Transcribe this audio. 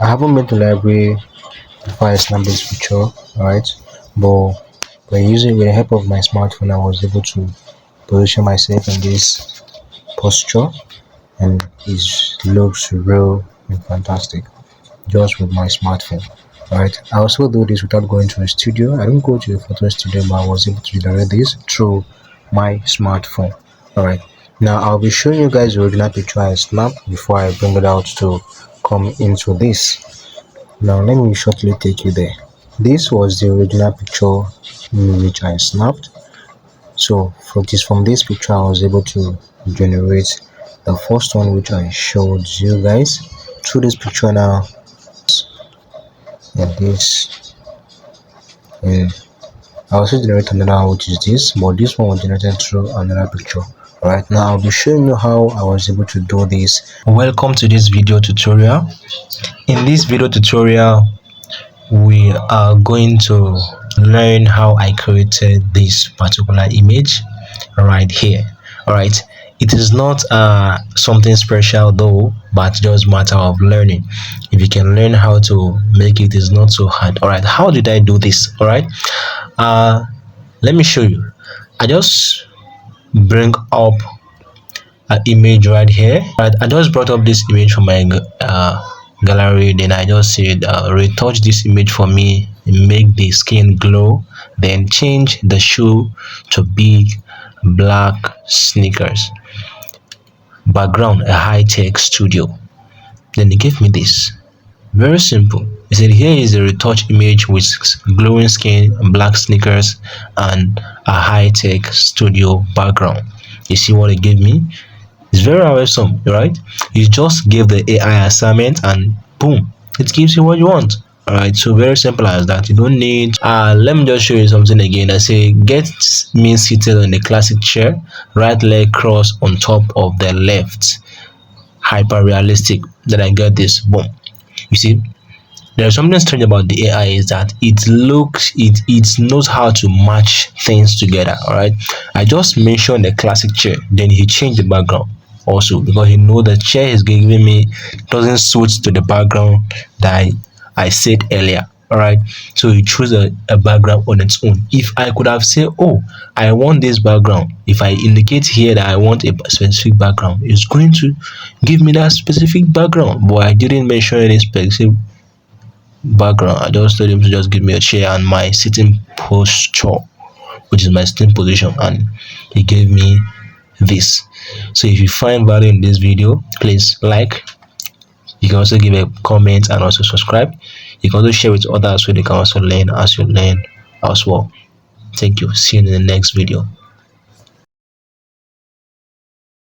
I haven't been to library before I snapped this picture, right? But by using with the help of my smartphone, I was able to position myself in this posture, and it looks real and fantastic just with my smartphone. Right. I also do this without going to a studio. I don't go to a photo studio, but I was able to generate this through my smartphone. Alright. Now I'll be showing you guys the original picture I snapped before I bring it out to come into this. Now let me shortly take you there. This was the original picture which I snapped. So from this picture I was able to generate the first one which I showed you guys. Through this picture now, and this, and I also generate another one which is this, but this one was generated through another picture. Right now I'll be showing you how I was able to do this. Welcome to this video tutorial. In this video tutorial we are going to learn how I created this particular image right here. All right, it is not something special though, but just matter of learning. If you can learn how to make it, is not so hard. All right, how did I do this? All right, let me show you. I just bring up an image right here. Right, I just brought up this image from my gallery, then I just said retouch this image for me, make the skin glow, then change the shoe to big black sneakers, background a high-tech studio. Then he gave me this, very simple. He said here is a retouch image with glowing skin, black sneakers, and a high-tech studio background. You see what he gave me? It's very awesome, right? You just give the AI assignment and boom, it gives you what you want. All right, so very simple as that. You don't need let me just show you something again. I say get me seated on the classic chair, right leg cross on top of the left, hyper realistic. Then I get this, boom. You see, there's something strange about the AI is that it knows how to match things together. All right, I just mentioned the classic chair, then he changed the background also because he know the chair is giving me doesn't suit to the background that I said earlier. All right, so he chose a background on its own. If I could have said, oh, I want this background, if I indicate here that I want a specific background, it's going to give me that specific background, but I didn't mention any specific background. I just told him to just give me a chair and my sitting posture, which is my sitting position, and he gave me this. So if you find value in this video, please like. You can also give a comment and also subscribe. You can also share with others so they can also learn as you learn as well. Thank you. See you in the next video.